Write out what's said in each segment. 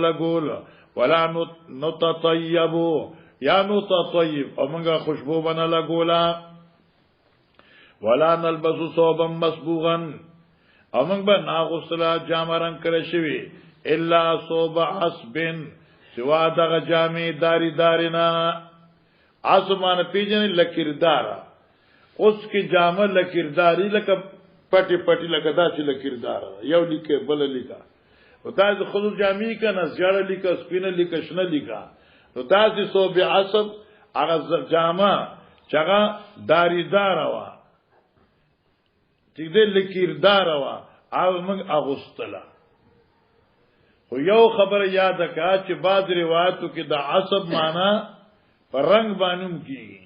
لګول ولا نتطيب یا نتطيب او موږ خوشبو بنا لګولا ولا نلبس ثوبا مسبوغا او موږ به ناغسلا جامرن کړی شوی الا ثوب عصب سوا دغه جامې دارینا عصبان پیجن لکردارا اوس کی جامه لکرداری لکه پټی پټی لکه داسې لکردارا یو لیکه بل لیکه او تاسو خود جامې کنه زیاړه لیکه سپینه لیکه شنه لیکه نو تاسو ثوب عصب هغه جامه چغه داریدار وا چې دې لکردار وا او موږ اغوستلا خو یو خبر یاد کا چې بعض روایتو کې د عصب معنا پر رنگ باندې کیږي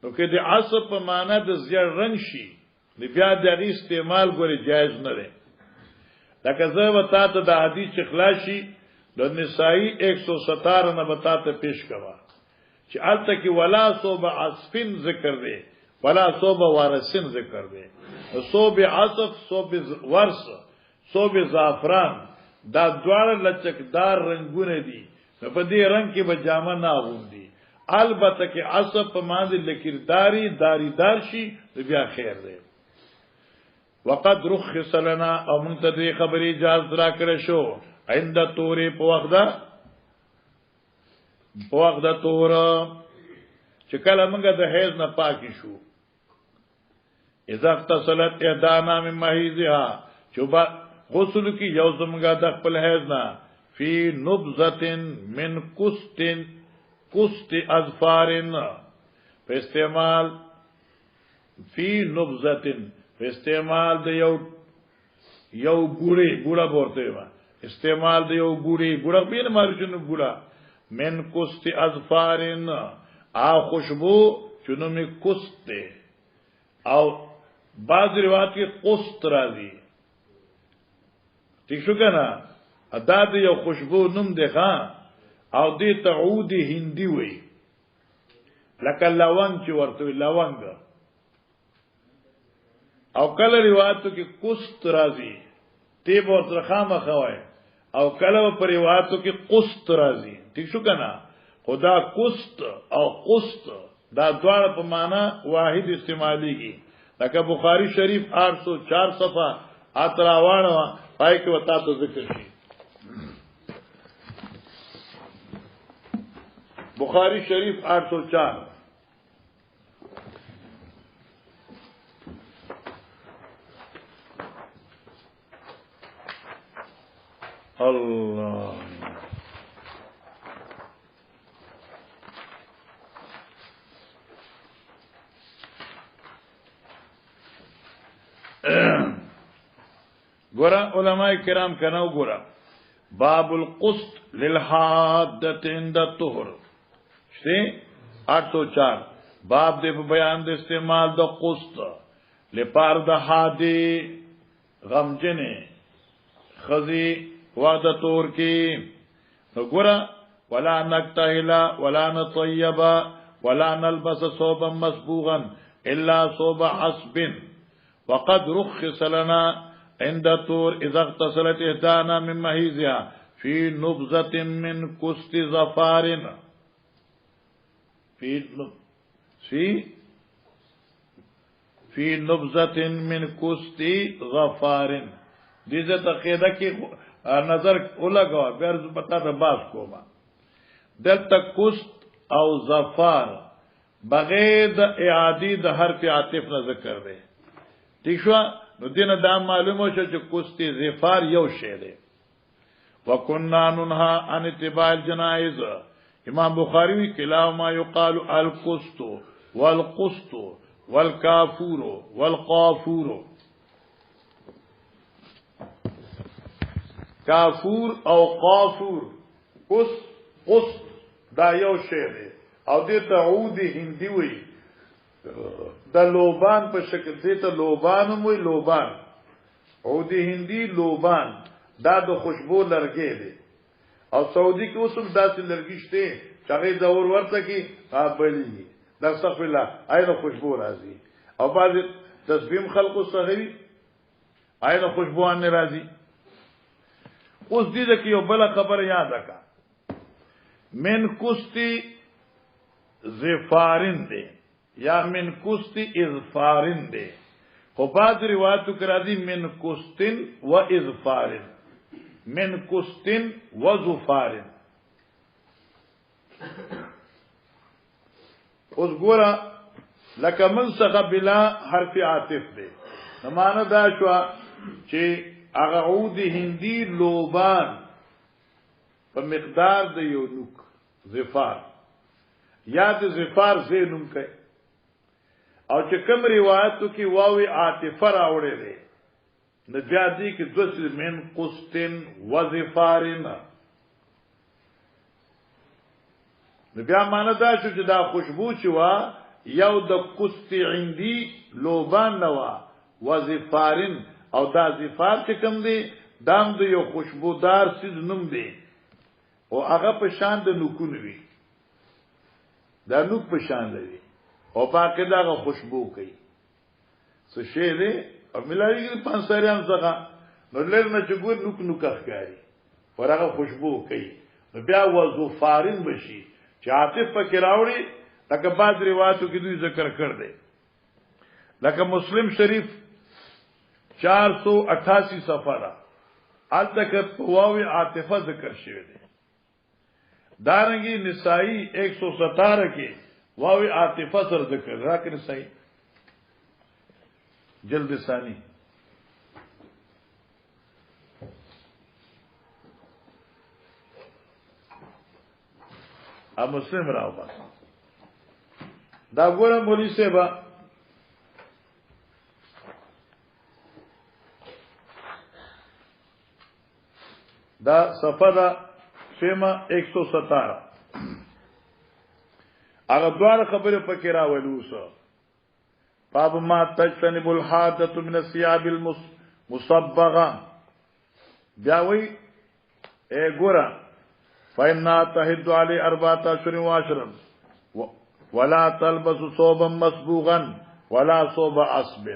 نو کې د عصب په معنا د زیړ رنگ شي د بیا د استعمال ګوري جایز نه دی لکه زه وتا ته د حدیث خلاصي د نسائی 117 نه وتا ته پیش کوا چې الته کې ولا صوب عصفن ذکر دی ولا صوب وارثن ذکر دی صوب عصف صوب ورث صوب زعفران دا دواړه لچکدار رنگونه دي په دې رنگ کې به جامه نه اغوندي البته کې عصب په معنی لکرداری داریدار شي بیا خیر دی وقد رخص لنا او موږ ته دې خبرې اجازه را کړې شو عند تورې په وخت د تور چې کله موږ د حیض نه پاکي شو اذا اغتسلت احدانا من محیضها چوبا غسل کی یو زمګه د خپل حیض نه فی نبذه من قسط اظفارن په استعمال فی نبذه په استعمال د یو ګوړه ورته ما استعمال د یو ګوړه بین مارچنو ګوړه من قسط اظفارن ا خوشبو چونو می قسط او بعض روایت کې قسط راځي ٹھیک شو کنه ادا د یو خوشبو نوم دی ښا او دې تعود هندي وي لکه لونګ چې ورته لونګ او کله روایتو کې قسط راځي تی ورته خامه خوای او کله په روایتو کې قسط راځي ٹھیک شو کنه خدا قسط او قسط دا دواړه په معنا واحد استعماليږي لکه بخاری شریف 804 صفحه اتراوانه پای کې وتا ته ذکر شي بخاری شریف 804 الله گورا علماء کرام کناو گورا باب القسط للحادت عند الطهر شتے 804 باب دے بیان دے استعمال دا قسط لپار دا حادی غمجنے خزی وعد طور کی گورا ولا نکتہلا ولا نطیبا ولا نلبس صوبا مسبوغا الا صوب عصب وقد رخص لنا عند الطور اذا اغتسلت احدانا من محيزها في نبذة من قسط ظفار في نبذة من قسط ظفار دیزه تقیده کی نظر اولگا بیارز بتا دا باز کوما دلتا قسط او ظفار بغیر دا اعادی دا حرف عاطف نه ذکر دے ٹھیک شو نو دین دا معلومه شو چې قسط ظفار یو شی دی وکنا ننها عن اتباع الجنائز امام بخاری وی کلاهما یقال القسط والقسط والکافور والقافور کافور او قافور قسط دا یو شی دی او دې تعود هندي وی دا لوبان په شکل دې ته لوبان موي لوبان او دې هندي لوبان دا د خوشبو لرګي دي او سعودي کې اوسم داسې لرګي شته چې هغه دور ورته کې قابلیږي دا استغفر الله اينه خوشبو راځي او بعض تسبیم خلقو صحیح اينه خوشبو ان راځي اوس دې کې یو بل خبر یاد کا من کستی زفارن دے یا من کستی اظفارن دے خو بعض روایتو کرا دی من کستن و اظفارن من کستن و زفارن اوس ګورا لکه من څخه بلا حرف عاطف دی نمانه دا شو چې هغه عود هندي لوبان په مقدار د یو نوک زفار یا د زفار زینوم کوي او چې کوم روایتو کې واوی عاطفه راوړې ده نو بیا دې کې دوه من قستن و زفارن نو بیا معنی دا شو چې دا خوشبو چې وا یو د قسط عندي لوبان نوا و زفارن او دا زفار چې کوم دی دام د یو خوشبودار سیز نوم دی او هغه په شان د نوکونه وي دا نوک په شان دی او پاکه دا خوشبو کوي څه شی دی او ملایي پانسریان څنګه نو لږ نه چې ګور نوک نوک ښکاری ورغه خوشبو کوي نو بیا وضو فارن بشي چې عاطف پکې راوړي لکه بعض روایتو کې دوی ذکر کړ دي لکه مسلم شریف 488 صفحه را التک واوی عاطفه ذکر شوی دی دارنگی نسائی 117 کے واوی عاطفہ سر ذکر راک نسائی جلد ثانی اب مسلم راو بس دا گورا مولی سے با دا صفحہ دا فیما 117 اگر دوار خبر پکرا ولوسا باب ما تجتنب الحادث من الثياب المصبغه بیاوی اے گورا فإنها تحد علي 14 وعشرا ولا تلبس ثوبا مصبوغا ولا ثوب عصب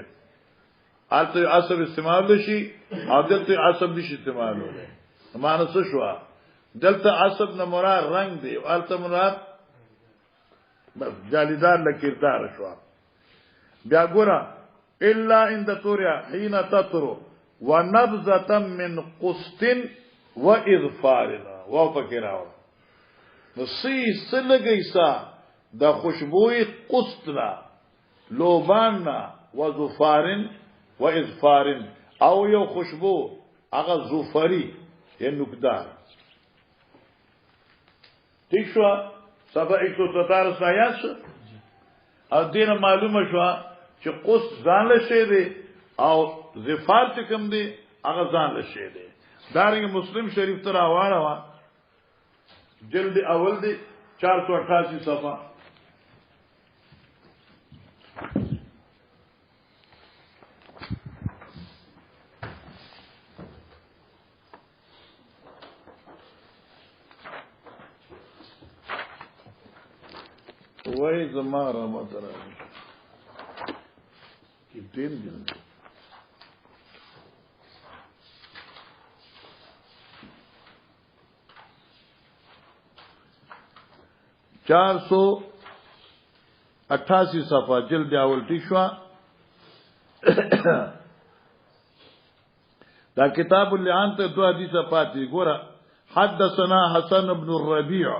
البته عصب استعمال شي او دلته عصب نشي استعمال وله معنی څه شو دلته عصب نه مراد رنگ دی او البته مراد بس جالیدار لکردار شو بیا ګورا الا عند توریا حين تطر ونبذه من قسط واظفار و فکراو نو سی سلګیسا د خوشبوئی قسط لا لوبان و ظفارن و اظفارن او یو خوشبو هغه ظفری یې نقدار ٹھیک شو سبا 117 آیات شو او دینه معلومه شو چې قسط ځان له شی دی او ظفار چې کوم دی هغه ځان له شی دی دارنګ مسلم شریف تر اواړه وا جلد اول دی 488 صفحه وای زماره مدره کی دین دین 488 صفحه جلد اول ټیشوا دا کتاب اللعان ته دو حدیثه پاتې ګوره حدثنا حسن بن الربيع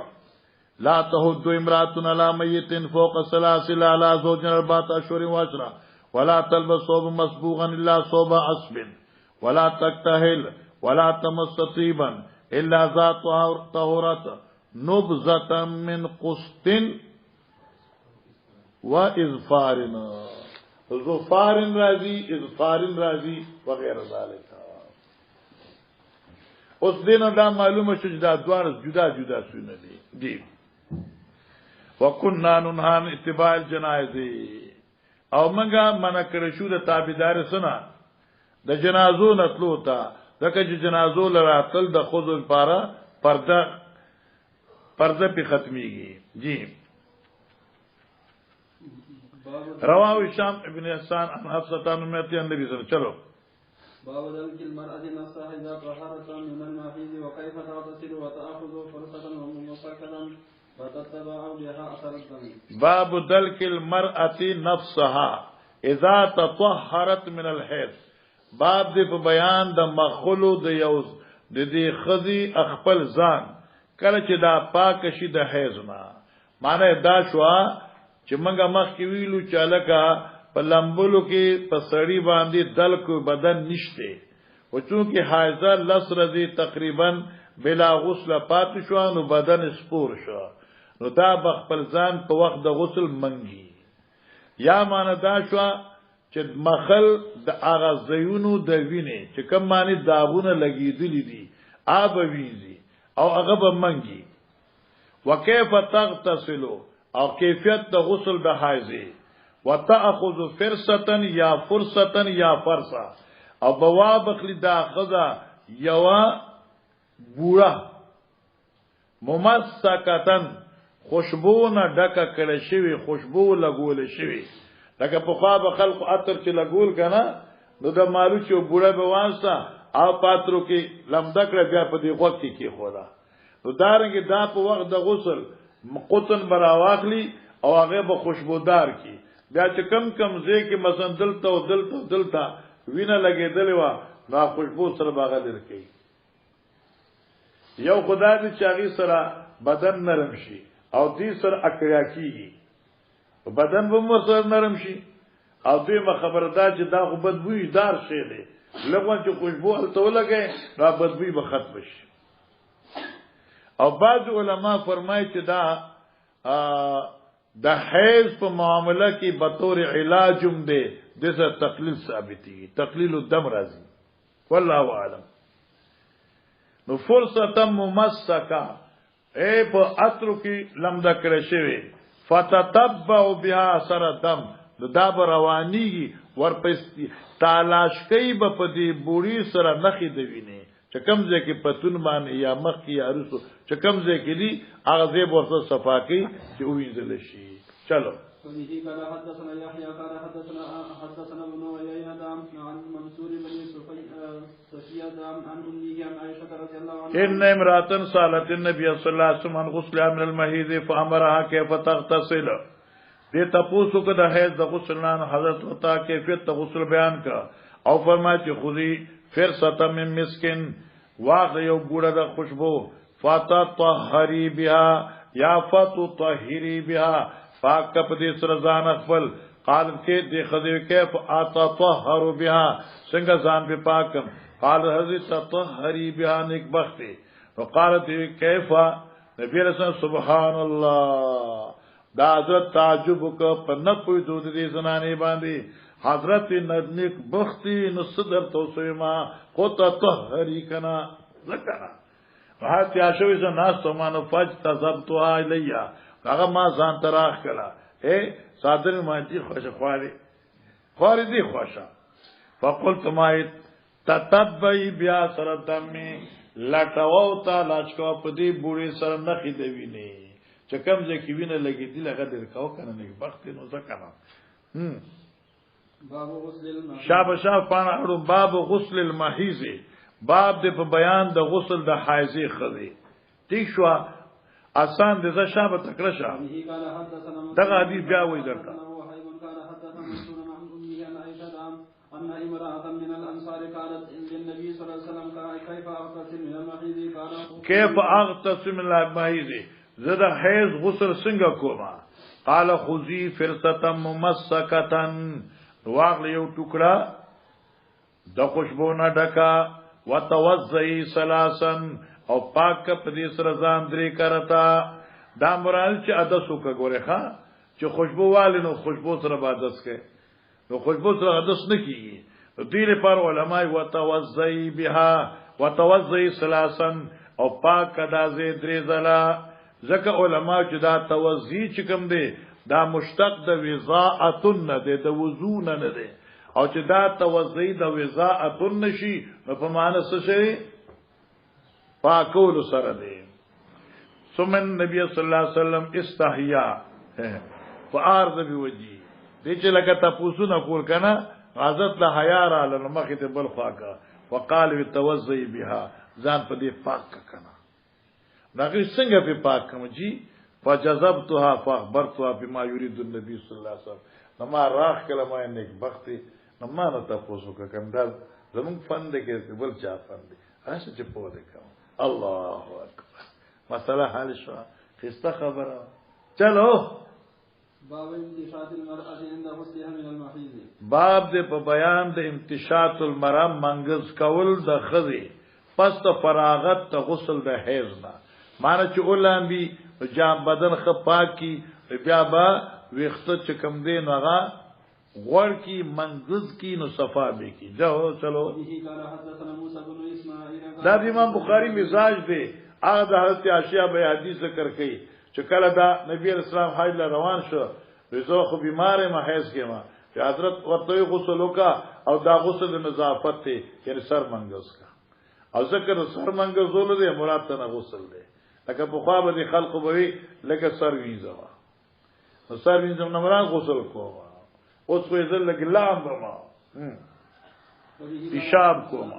لا تهد امراه على ميت فوق سلاسل على زوج 14 اشهر وعشرة ولا تلبس ثوب مصبوغا الا ثوب عصب ولا تكتحل ولا تمس طيبا الا ذات طهورة نبذة من قسط واظفار ظفار راضي اظفار راضي وغير ذلك اوس دینه دا معلومه شو چې دا دوار جدا جدا سونه دي وکنا ننهان اتباع الجنائز او منګه منع کړی شو د تابعدار سنا د جنازو نتلو تا دغه جنازو لراتل د خود لپاره پرده په ختميږي جی رواه هشام ابن حسان عن حفصه عن النبي صلى الله عليه وسلم چلو باب ذلك المرأة نفسها إذا طهرت من المحيض كيف تغتسل وتأخذ فرصة ومسكنا فتتبع بها أثر الدم. باب دلك المرأة نفسها اذا تطهرت من الحيض. باب دې په بیان د مخلو د یوز د دې خذي خپل ځان کله چې دا پاک شي د حیض نه. معنی دا شو چې موږ مخ کې ویلو چې لکه په لمبلو کې په سړی باندې دلک بدن نشته او چونکه حایضه لسرزي تقریبا بلا غسل پات شو نو بدن سپور شو نو دا بخپل ځان په وخت د غسل منګي. یا معنی دا شو چې مخل د اغازيونو د وینې چې کوم معنی داغونه لګیدلې دي آب ویزي او هغه به منګي. وکيف تغتسل او کیفیت د غسل د حایضه وتاخذ فرصه یا فرصه یا فرصه او بواب خلی دا خذا یوا بوړه ممسکتن خوشبو نه ډکه کړه شوی خوشبو لګول شوی لکه په خوا به خلق عطر چې لګول کنه نو د مالو چې بوړه به وانسا او پاترو کې لمدکړه بیا په دې وخت کې خورا نو دارنګ دا په وخت د غسل قطن برا واخلی او هغه به خوشبودار کی بیا چې کم کم ځای کې مثلا دلته وینه لګېدلې و نو خوشبو سره باغ درکې. یو خدای دې چاغي سره بدن نرم شي او دې سره اکریا کیږي بدن به مو سره نرم شي او دې خبردار چې دا خو بدبوئی دار شي دی لږه چې خوشبو هلته ولګي را بدبوئی به ختم شي. او بعض علما فرمایي چې دا د حیض په معاملې کې به طور علاجم دی دغه تقلیل ثابتي تقلیل الدم راځي والله اعلم. نو فرصه ممسکه اے په اترو کې لمدا کړی شوی فتتبع بها اثر الدم دا به روانيږي ورپسې تلاش کوي به په دې بوړي سره نخې دی ویني چې کوم ځای کې پتون باندې یا مخ کې یا رسو چې کوم ځای کې دي هغه ځای ورته صفا کوي چې وینځل شي. چلو وبه قال حدثنا يحيى قال حدثنا ابن عيينة عن منصور بن صفية عن أمه عن عائشة رضي الله عنها إن امرأة سألت النبي صلى الله عليه وسلم عن غسلها من المحيض فأمرها كيف تغتسل. دې تاسو کو د حیض د غسل نه حضرت وتا کیفیت د غسل بیان کا او فرمایي چې خودي فرصه من مسکن واغ یو ګوړه د خوشبو فتطهري بها یا فتطهري بها پاک کپ دې سره ځان خپل قال کې دې خدای کیف اتطهر بها څنګه ځان په پاکم قال حضرت تطهري بها نیک بختي وقالت کیف نبی رسول سبحان الله دا حضرت تعجب کو په نه پوي دود دې زنانه باندې حضرت نیک بختی نو صدر توسوي ما خو تطهري کنا ذکر راحت یا شوي ز ناس تو مانو فج تذبتها الیا هغه ما ځان تراخ کړه اے صادر مانتی خوشه خواري دي خوشا فقلت ما تتبعي بیا سر دمي لټاو تا لاچکو په دې بوړي سره نخې دی ویني چې کوم ځکه وینه لګې دي لګه در کاو کنه نه وخت نو ځکه باب غسل المحیض شاب پانا باب غسل المحیض باب دې په بیان د غسل د حایضه خذي ٹھیک شو آسان دې ز شاب تکړه شه دغه حدیث بیا وې درته أن امرأة من الأنصار قالت للنبي صلى الله عليه وسلم كيف أغتسل من المحيض قال كيف أغتسل من المحيض زد حيض غسل څنګه کوما قال خذي فرصة ممسكة واغل یو ټوکړه د خوشبو نه ډکا وتوضئ ثلاثا او پاک په دې سره ځان درې کرتا دا مرال چې ادسو کا ګوره ښا چې خوشبو والي نو خوشبو سره عادت کې نو خوشبو سره عادت نه کیږي دې لپاره علماء وتوضئ بها وتوضئ ثلاثا او پاک کدا زې درې ځلا ځکه علماء چې دا توضئ چې کوم دی دا مشتق د وضاءتن نه دی د وضو نه نه دی او چې دا توضئ د وضاءتن نشي په معنی څه شي پاکول سره دی ثم النبي صلی الله علیه وسلم استحیا فارض بوجی دې چې لکه تاسو نه کول کنه حضرت له حیا را لنه مخې ته بل خواکا وقال توضئ بها ځان په دې پاک کنا راغی څنګه په پاک کوم جی فجذبتها فاخبرتها بما يريد النبي صلی الله علیه وسلم نما راخ کلمه نیک بختی نما نه تاسو کوم دا زمون فند کې بل چا فند راشه چې په دې کوم الله اکبر مساله حل شو خسته خبره چلو باب انتشاط المرأة عند غسلها من المحيض باب دې په بیان د انتشاط المرأة منغز کول د خزي پس ته فراغت ته غسل د حیض نه معنی چې اولان بي جام بدن خپاک کی بیا با وخت چې کم دی نو هغه غوړ کی منغز کی نو صفا به کی جو چلو دا امام بخاری مزاج دی هغه د حضرت عائشہ به حدیث ذکر کړي چې کله دا نبی اسلام حج له روان شو وزو خو بیمار ما حیض کې ما چې حضرت ورته غسل وکا او دا غسل د نظافت ته یعنی سر منغز کا او ذکر سر منغز زول دی مراد ته غسل دی لکه په خوا به خلق به لکه سر وینځوا نو سر وینځم نه مراد غسل کوما اوس خو یې لګ لام بما پیشاب کوما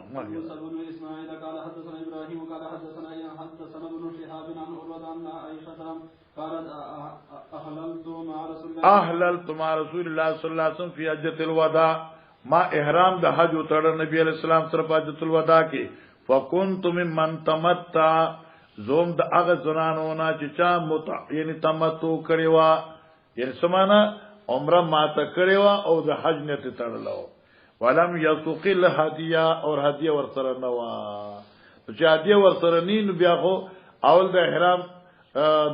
احللت مع رسول الله صلی الله علیه وسلم فی حجۃ الوداع ما احرام د حج وتړ نبی علیہ السلام سره په حجۃ الوداع کې فكنت ممن تمتع زوم د هغه زنانو نه چې چا یعنی تمتع کړي وا یعنی سمانا عمره ماته کړي وا او د حج نه تړلو ولم يسقل هدیه او هدیه ورسره نه وا چې هدیه ورسره نین بیا خو اول د احرام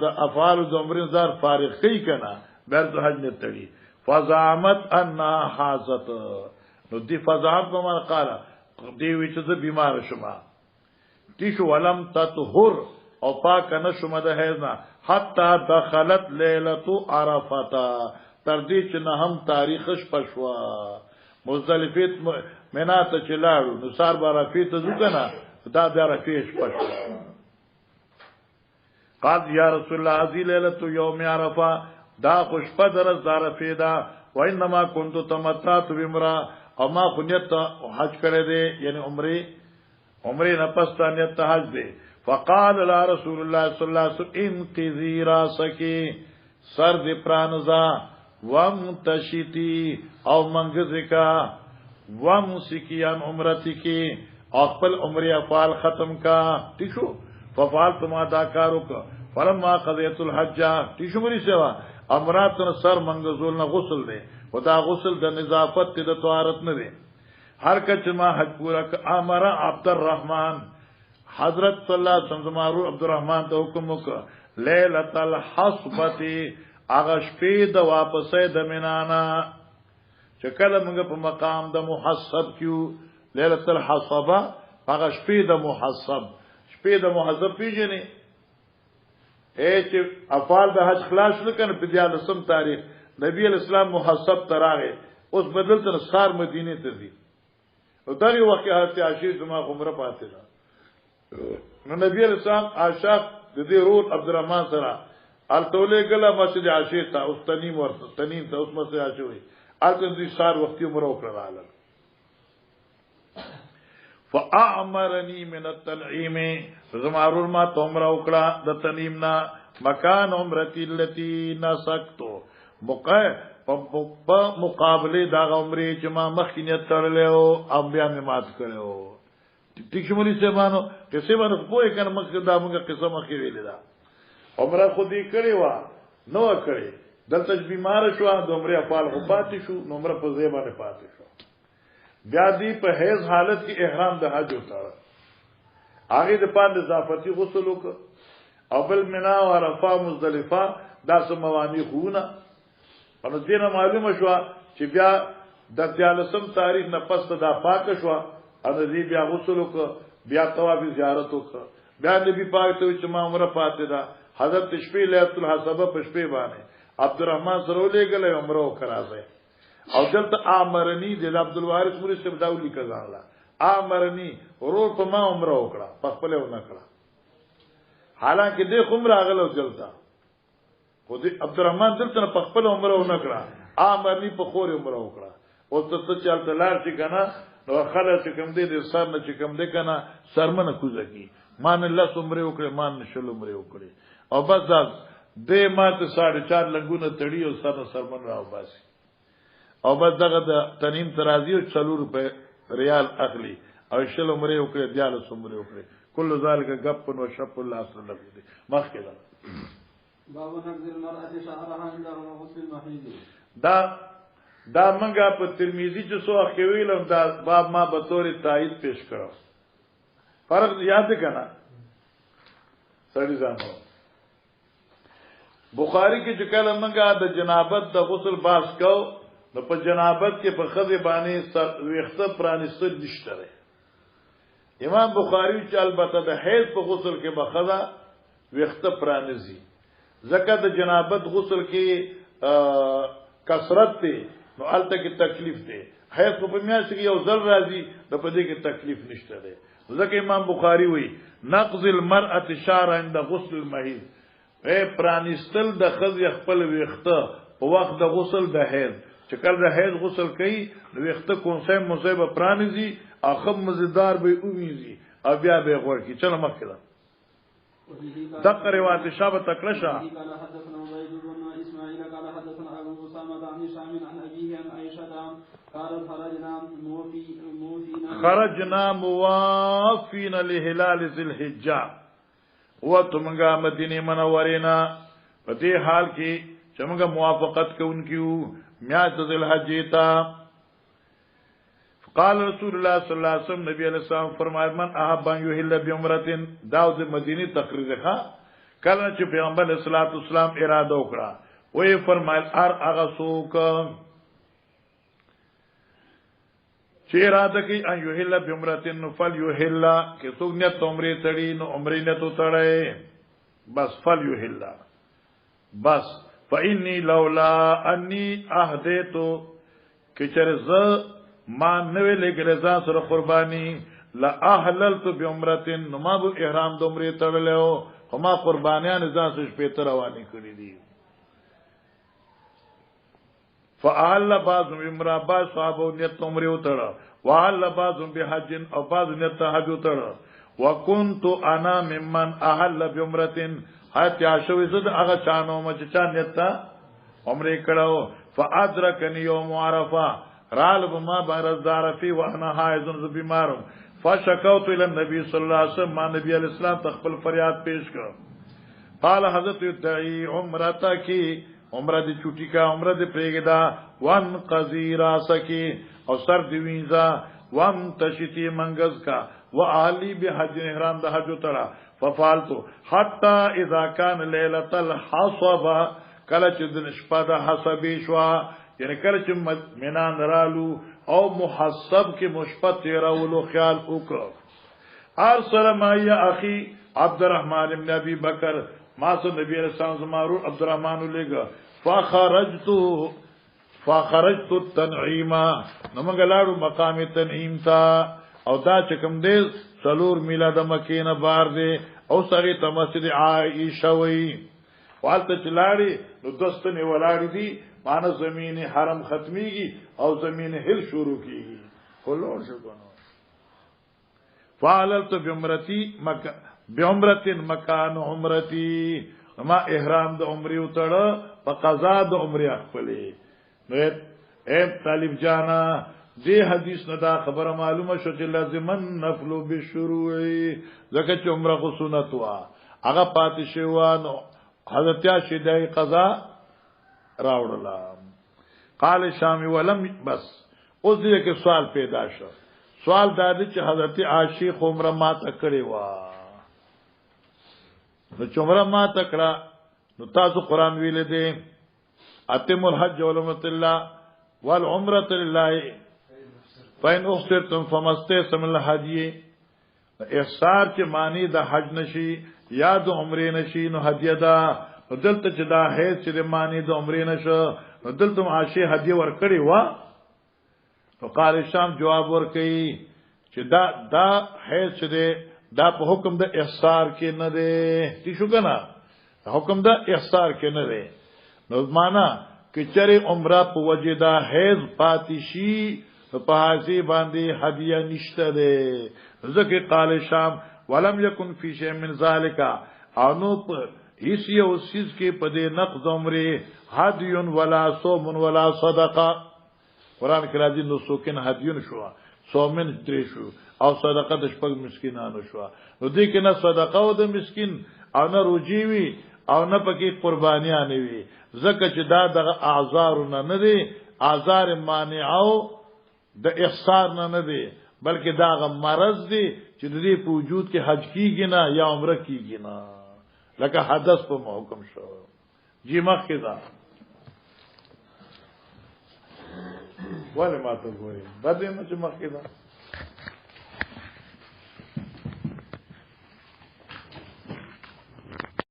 د افعال د عمره زار فارغ کوي کنه بل د حج نه تړي فزعمت ان حاضت نو دی فزعمت په معنا قال دی وی چې بیمار شوم تیشو ولم تطهر او پاک نشوم د حیضنا حتا دخلت لیلۃ عرفه تر دې چې نه هم تاریخش پښوا مزدلفه مینا ته چلاړو نو سار بارفه ته ځکنه دا د عرفه پښوا قال یا رسول الله هذه لیلۃ یوم عرفه دا خوشپه درز د عرفه دا و انما كنت تمتعت بمرا او ما خنیت حج کړی دی یعنی عمره نه پستانیت حج دی فقال لا رسول الله صلی الله علیه وسلم انقذی راسک سر دی پرانزا ومتشتی او منغزکا ومسکیان عمرتکی او خپل عمره افعال ختم کا ٹھیکو ففعلت ما دا کارو کا فلما قضیت الحج ٹھیکو مری سوا امراتن سر منغزول نه غسل دی و دا غسل د نظافت د طهارت نه دی هر کچ ما حج پورا امر عبد الرحمن حضرت صلی الله علیه وسلم عبد الرحمن ته حکم وکړ لیلۃ الحصبه اغه شپې د واپسې د منانا چې کله موږ په مقام د محصب کیو لیلۃ الحصبه اغه شپې د محصب شپې د محصب پیژنې چې افعال د حج خلاص لکنه په 14 تاریخ نبی اسلام محصب تراغه اوس بدل تر سار مدینه ته دي او دغه وخت حضرت عائشہ زما عمره پاتې ده نو نبی اسلام عاشق د دې رول عبدالرحمن سره التوله ګلا مسجد عائشہ ته اوس تنیم ورته تنیم ته اوس مسجد عائشہ وي الته دې سار وخت عمره وکړه فاعمرني من التنعيم زمارول ما عمره وکړه د تنیمنا مکان عمرتي التي نسكتو په مقابله دا عمره چې ما مخکینه تړلې او بیا مې مات کړو ټیک شمولي سبانو کیسه باندې کوی کنه مخکې دا موږ قصه مخکې ویلې دا عمره خو دې کړې و نو کړې دلته بیمار شو د عمره افعال خو پاتې شو نو عمره په ځای باندې پاتې شو بیا دې په هیڅ حالت کې احرام د حج وتاړه هغه د پاند اضافتی غسل وکړ او بل منا او عرفه مزدلفه دا سموانی خونه نو دینه معلومه شو چې بیا د 14 تاریخ نه پس دا پاک شو او دې بیا غسل وکړ بیا طواف زیارت وکړ بیا نبی پاک ته چې ما عمره پاتې ده حضرت شپې لیلۃ الحصبه په شپې باندې عبدالرحمن سره لګلې عمره وکړه او دلته امرنی د عبد الوارث مولوی صاحب داولی کزانلا امرنی ورور په ما عمره وکړه په خپل ونه کړه حالانکه دې خمر راغلو دلته خو دې عبدالرحمن دلته په خپل عمره ونه کړه امرنی په خور عمره وکړه او ته څه چلته لار چې کنه نو خلک چې کوم دې د سر نه چې کوم دې کنه سرمنه کوزه کی مان الله سمره وکړي مان نشل عمره وکړي او بس دا دې ماته 4.5 لنګونه تړي او سرمن راو باسي او بس دغه د تنیم ترازی او 4 روپے ریال اخلي او شل عمره وکړي دیاله سمره وکړي کله ذالک غپ و شپ الله صلی الله علیه مخکې باب نقض المرأة شعرها عند غسل المحيض دا منګه په ترمذی چې سو اخویلم دا باب ما به تور تایید پیش کړو فرق یاد کنا سړی ځانو بخاری کې چې کله منګه د جنابت د غسل باس کو نو په جنابت کې په خذ باندې ویخته پرانستل نشته امام بخاری چې البته د حیض په غسل کې بخذا ویخته پرانځي زکه د جنابت غسل کې کثرت ته نو الته کې تکلیف ده حیض په میاشت کې یو ځل راځي د پدې کې تکلیف نشته ده ځکه امام بخاری وایي نقض المرأة شعر عند غسل المحيض پرانستل د خز خپل ویخته په وخت د غسل د حیض چې کله د حیض غسل کوي نو ویخته کومسه مصیبه پرانځي اخم مزیدار به اومیږي او بیا به غور کی چلو مخکې ده دغه روایت شابه تکلشا قال حدثنا عبيد بن اسماعيل قال حدثنا ابو اسامه عن هشام عن ابيه عن عائشه قالت خرجنا موافين لهلال ذي الحجه وتمغا مدینه منورینا په دې حال کې چې موږ موافقت کوونکیو میاشت ذی الحجه تا قال رسول الله صلی الله علیه وسلم نبی علیہ السلام فرمایي من احب ان يحل بعمره داود مدینی تقریر ښه کله چې پیغمبر صلی الله علیه وسلم اراده وکړه وې فرمایل هغه څوک چې اراده کوي ان يحل بعمره فل يحل کې څوک نیت عمره تړي نو عمره نه تو تړي بس فل يحل بس فإني لولا اني اهديت کچرز ما نوې لګره ځان سره قرباني لا احللت بعمره نو ما به احرام د عمره تړلو خو ما قربانیان ځان سره په رواني کړی دي فاعل بعض عمره بعض صحابه نیت عمره وتړه واعل بعض بحج او بعض نیت حج وتړه وكنت انا ممن احل بعمره حتى شوي زد هغه چانو مچ چا نیت عمره کړه فادركني يوم عرفه رال بما بارزدار فی وانا حائض بیمارم فشکوت الى النبي صلی الله علیه وسلم ما نبی علیہ السلام تخپل فریاد پیش کړ قال حضرت یدعی عمرتا کی عمره دی چوٹی کا عمره دی پریگدا وان قذیرا سکی او سر دی وینزا وان تشتی منگز کا واهلی بحج احرام د حج ترا ففعلت حتى اذا كان ليله الحصبه کله چې د شپه د حسبی شوا یعنی کله چې منان رالو او محسب کې مشبت تیرولو خیال وکړ ارسل ما یا اخي عبد الرحمن ابن ابي بکر ما سو نبی علیہ السلام زمارو عبد الرحمن لګه فخرجت التنعيم نمغلاړو مقام تنعیم تا او دا چکم دې سلور میلاد مکینه بار دې او سغه ته مسجد عائشه وی والته چلاړي نو دوستنه ولاړي دي مانه زمین حرم ختمیږي او زمین هل شروع کیږي کولور شو کنه فعلت بعمرتي بعمره مکان عمرتي ما احرام د عمره وتړه په قضا د عمره خپلې نو اے طالب جانا دې حدیث نه دا خبره معلومه شو چې لازمن نفل بالشروع زکه چې عمره کو سنت وا هغه پاتې شوانو حضرت شیدای قضا راوړلا قال شامی ولم بس اوس دې کې سوال پیدا شو سوال دا دی چې حضرت عاشق عمره ما تکړه وا نو چې عمره ما تکړه نو تاسو قران ویلې دي اتم الحج والعمره لله والعمره لله فإن أحصرتم فما استيسر من الهدي احصار چې معنی د حج نشي یا د عمره نشي نو هدیه ده دلته چې دا هیڅ چې معنی د عمره نشه دلته عاشق هدیه ور کړی و نو قال شام جواب ور کوي چې دا هیڅ چې دا په حکم د احصار کې نه دی چې شو کنه حکم د احصار کې نه دی نو معنا چې چره عمره په وجه دا هیڅ پاتې شي په حاجی باندې هدیه نشته ده ځکه قال شام ولم يكن في شيء من ذلك انو په هیڅ یو سیز کې په دې نقض عمره هدیون ولا صوم ولا صدقه قران کې راځي نو سوکن هدیون شو صومن درې شو او صدقه د شپږ مسکینانو شو نو دې کې نه صدقه او د مسکین او نه روجي او نه پکې قربانیان وي زکه چې دا د اعذار نه دي اعذار مانعو د احصار نه دي بلکې دا غ مرض دي چې د دې په وجود کې حج کیږي نه یا عمره کیږي نه لکه حدث په حکم شو جی مخکې دا ولی ما ته ګوري بده نه چې مخکې دا